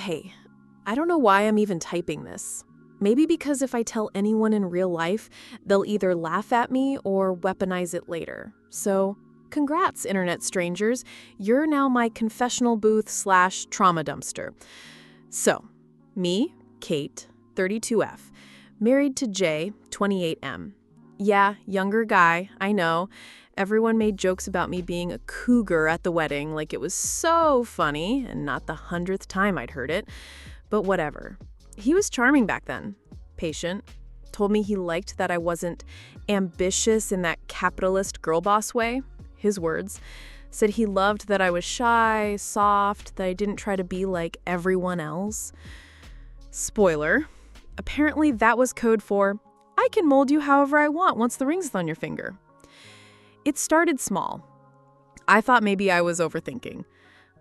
Hey, I don't know why I'm even typing this. Maybe because if I tell anyone in real life, they'll either laugh at me or weaponize it later. So, congrats, internet strangers. You're now my confessional booth/trauma dumpster. So, me, Kate, 32F, married to Jay, 28M. Yeah, younger guy, I know. Everyone made jokes about me being a cougar at the wedding, like it was so funny, and not the 100th time I'd heard it. But whatever. He was charming back then. Patient. Told me he liked that I wasn't ambitious in that capitalist girl boss way. His words. Said he loved that I was shy, soft, that I didn't try to be like everyone else. Spoiler. Apparently that was code for, I can mold you however I want once the ring's on your finger. It started small. I thought maybe I was overthinking.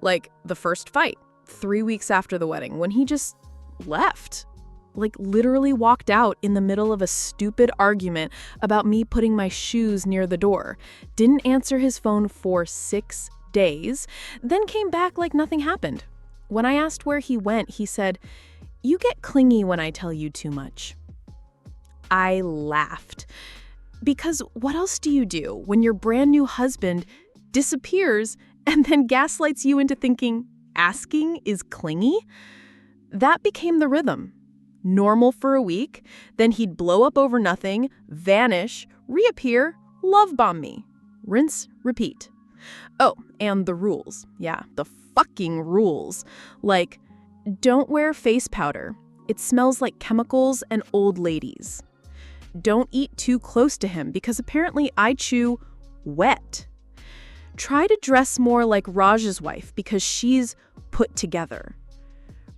Like the first fight, 3 weeks after the wedding, when he just left. Like literally walked out in the middle of a stupid argument about me putting my shoes near the door. Didn't answer his phone for 6 days, then came back like nothing happened. When I asked where he went, he said, "You get clingy when I tell you too much." I laughed. Because what else do you do when your brand new husband disappears and then gaslights you into thinking asking is clingy? That became the rhythm. Normal for a week, then he'd blow up over nothing, vanish, reappear, love bomb me. Rinse, repeat. Oh, and the rules. Yeah, the fucking rules. Like, don't wear face powder. It smells like chemicals and old ladies. Don't eat too close to him because apparently I chew wet. Try to dress more like Raj's wife because she's put together.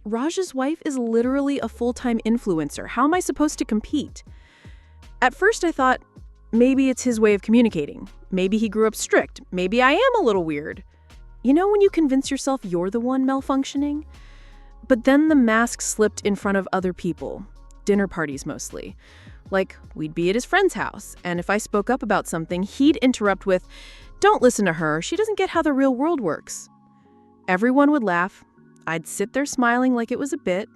Raj's wife is literally a full-time influencer. How am I supposed to compete? At first I thought, maybe it's his way of communicating. Maybe he grew up strict. Maybe I am a little weird. You know when you convince yourself you're the one malfunctioning? But then the mask slipped in front of other people. Dinner parties mostly. Like, we'd be at his friend's house, and if I spoke up about something, he'd interrupt with, "Don't listen to her, she doesn't get how the real world works." Everyone would laugh. I'd sit there smiling like it was a bit.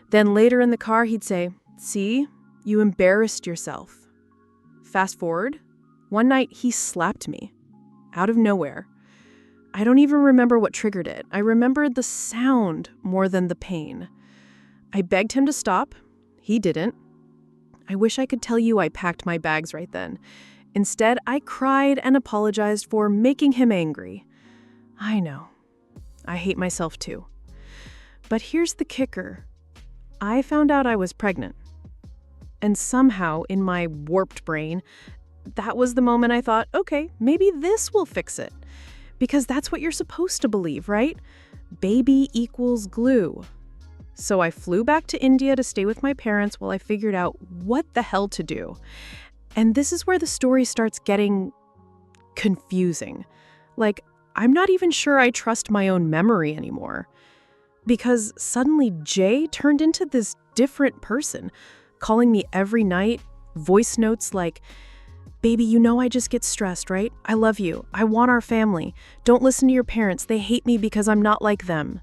Then later in the car, he'd say, "See, you embarrassed yourself." Fast forward, one night he slapped me, out of nowhere. I don't even remember what triggered it. I remembered the sound more than the pain. I begged him to stop. He didn't. I wish I could tell you I packed my bags right then. Instead, I cried and apologized for making him angry. I know. I hate myself too. But here's the kicker. I found out I was pregnant. And somehow, in my warped brain, that was the moment I thought, okay, maybe this will fix it. Because that's what you're supposed to believe, right? Baby equals glue. So I flew back to India to stay with my parents while I figured out what the hell to do. And this is where the story starts getting confusing. Like, I'm not even sure I trust my own memory anymore. Because suddenly Jay turned into this different person, calling me every night, voice notes like, "Baby, you know I just get stressed, right? I love you. I want our family. Don't listen to your parents. They hate me because I'm not like them."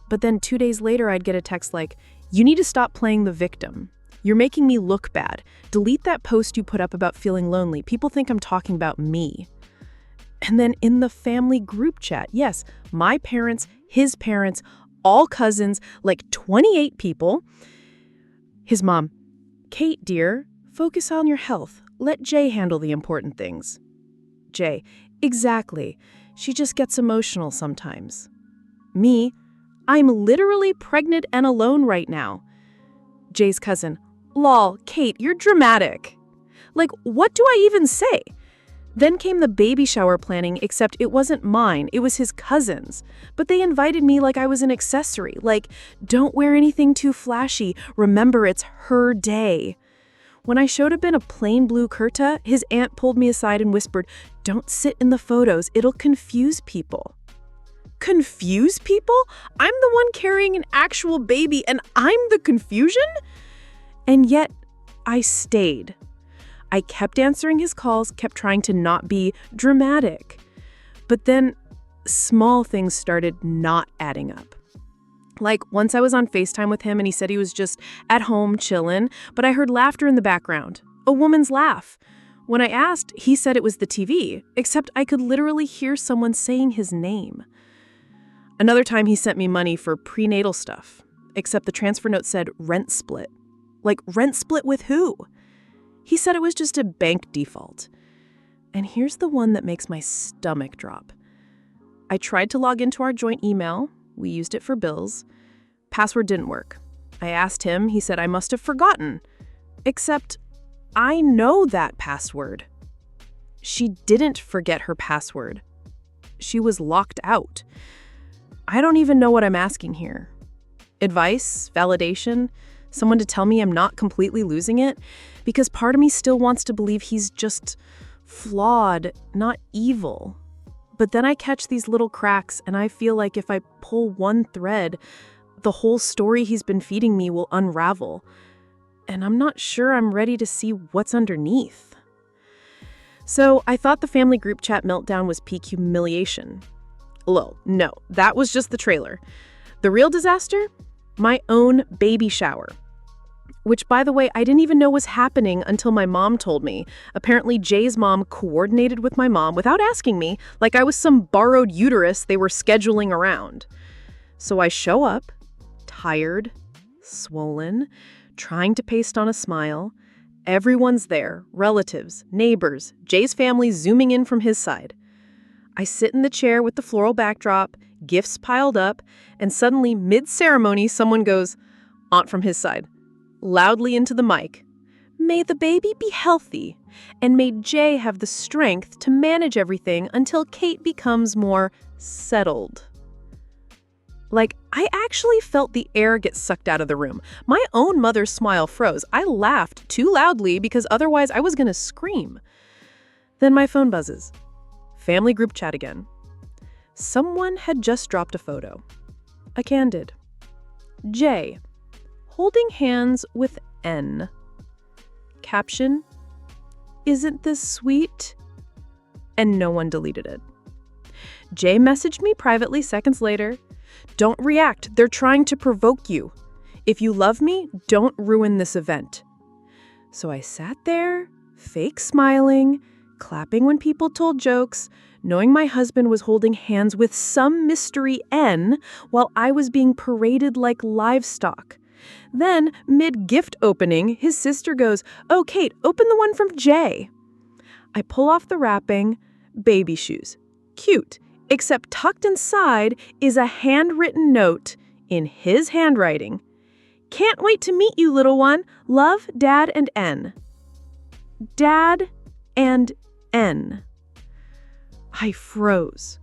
But then 2 days later, I'd get a text like, "You need to stop playing the victim. You're making me look bad. Delete that post you put up about feeling lonely. People think I'm talking about me." And then in the family group chat, yes, my parents, his parents, all cousins, like 28 people. His mom, "Kate, dear, focus on your health. Let Jay handle the important things." Jay, "Exactly. She just gets emotional sometimes." Me, "I'm literally pregnant and alone right now." Jay's cousin, "Lol, Kate, you're dramatic." Like, what do I even say? Then came the baby shower planning, except it wasn't mine, it was his cousin's. But they invited me like I was an accessory, like, "Don't wear anything too flashy, remember it's her day." When I showed up in a plain blue kurta, his aunt pulled me aside and whispered, "Don't sit in the photos, it'll confuse people." Confuse people? I'm the one carrying an actual baby and I'm the confusion? And yet, I stayed. I kept answering his calls, kept trying to not be dramatic. But then, small things started not adding up. Like, once I was on FaceTime with him and he said he was just at home chillin', but I heard laughter in the background. A woman's laugh. When I asked, he said it was the TV, except I could literally hear someone saying his name. Another time he sent me money for prenatal stuff, except the transfer note said rent split. Like, rent split with who? He said it was just a bank default. And here's the one that makes my stomach drop. I tried to log into our joint email. We used it for bills. Password didn't work. I asked him. He said I must have forgotten. Except I know that password. She didn't forget her password. She was locked out. I don't even know what I'm asking here. Advice? Validation? Someone to tell me I'm not completely losing it? Because part of me still wants to believe he's just flawed, not evil. But then I catch these little cracks and I feel like if I pull one thread, the whole story he's been feeding me will unravel. And I'm not sure I'm ready to see what's underneath. So I thought the family group chat meltdown was peak humiliation. Lol, no, that was just the trailer. The real disaster? My own baby shower. Which, by the way, I didn't even know was happening until my mom told me. Apparently, Jay's mom coordinated with my mom without asking me, like I was some borrowed uterus they were scheduling around. So I show up, tired, swollen, trying to paste on a smile. Everyone's there, relatives, neighbors, Jay's family zooming in from his side. I sit in the chair with the floral backdrop, gifts piled up, and suddenly, mid-ceremony, someone goes, "Aunt," from his side, loudly into the mic. "May the baby be healthy, and may Jay have the strength to manage everything until Kate becomes more settled." Like, I actually felt the air get sucked out of the room. My own mother's smile froze. I laughed too loudly because otherwise I was going to scream. Then my phone buzzes. Family group chat again. Someone had just dropped a photo. A candid. Jay, holding hands with N. Caption, "Isn't this sweet?" And no one deleted it. Jay messaged me privately seconds later. "Don't react. They're trying to provoke you. If you love me, don't ruin this event." So I sat there, fake smiling, clapping when people told jokes, knowing my husband was holding hands with some mystery N while I was being paraded like livestock. Then, mid-gift opening, his sister goes, "Oh, Kate, open the one from Jay." I pull off the wrapping. Baby shoes. Cute. Except tucked inside is a handwritten note in his handwriting. "Can't wait to meet you, little one. Love, Dad and N." Dad and N. I froze.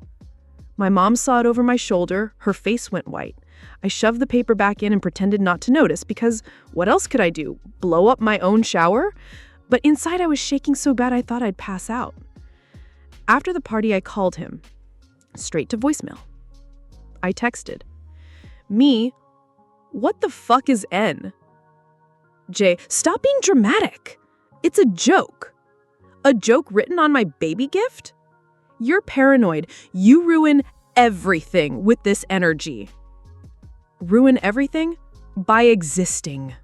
My mom saw it over my shoulder. Her face went white. I shoved the paper back in and pretended not to notice because what else could I do? Blow up my own shower? But inside I was shaking so bad I thought I'd pass out. After the party, I called him. Straight to voicemail. I texted. Me, what the fuck is N? Jay, stop being dramatic. It's a joke. A joke written on my baby gift? You're paranoid. You ruin everything with this energy. Ruin everything? By existing.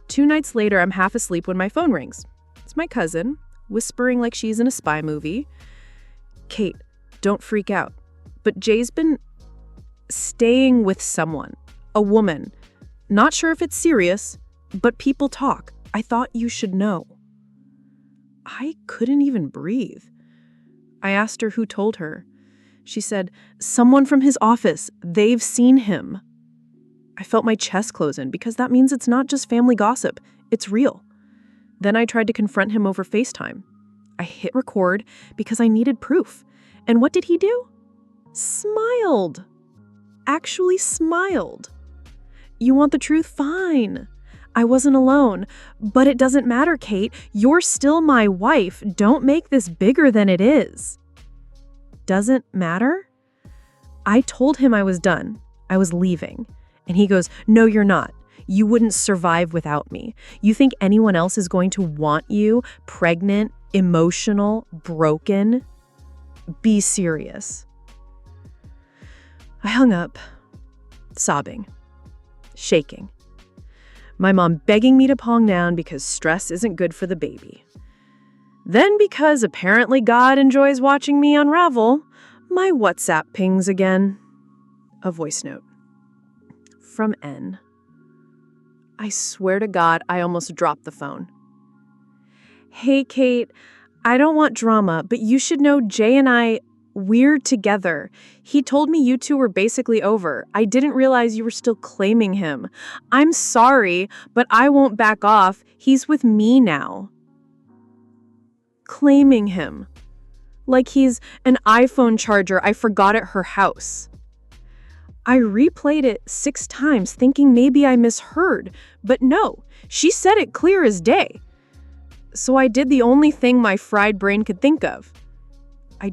2 nights later, I'm half asleep when my phone rings. It's my cousin, whispering like she's in a spy movie. "Kate, don't freak out. But Jay's been staying with someone, a woman. Not sure if it's serious, but people talk. I thought you should know." I couldn't even breathe. I asked her who told her. She said, "Someone from his office. They've seen him." I felt my chest close in because that means it's not just family gossip. It's real. Then I tried to confront him over FaceTime. I hit record because I needed proof. And what did he do? Smiled. Actually smiled. "You want the truth? Fine. I wasn't alone. But it doesn't matter, Kate. You're still my wife. Don't make this bigger than it is." Doesn't matter? I told him I was done. I was leaving. And he goes, "No, you're not. You wouldn't survive without me. You think anyone else is going to want you, pregnant, emotional, broken? Be serious." I hung up. Sobbing. Shaking. My mom begging me to calm down because stress isn't good for the baby. Then, because apparently God enjoys watching me unravel, my WhatsApp pings again. A voice note. From N. I swear to God, I almost dropped the phone. Hey, Kate, I don't want drama, but you should know Jay and we're together. He told me you two were basically over. I didn't realize you were still claiming him. I'm sorry, but I won't back off. He's with me now. Claiming him. Like he's an iPhone charger I forgot at her house. I replayed it 6 times thinking maybe I misheard, but no, she said it clear as day. So I did the only thing my fried brain could think of. I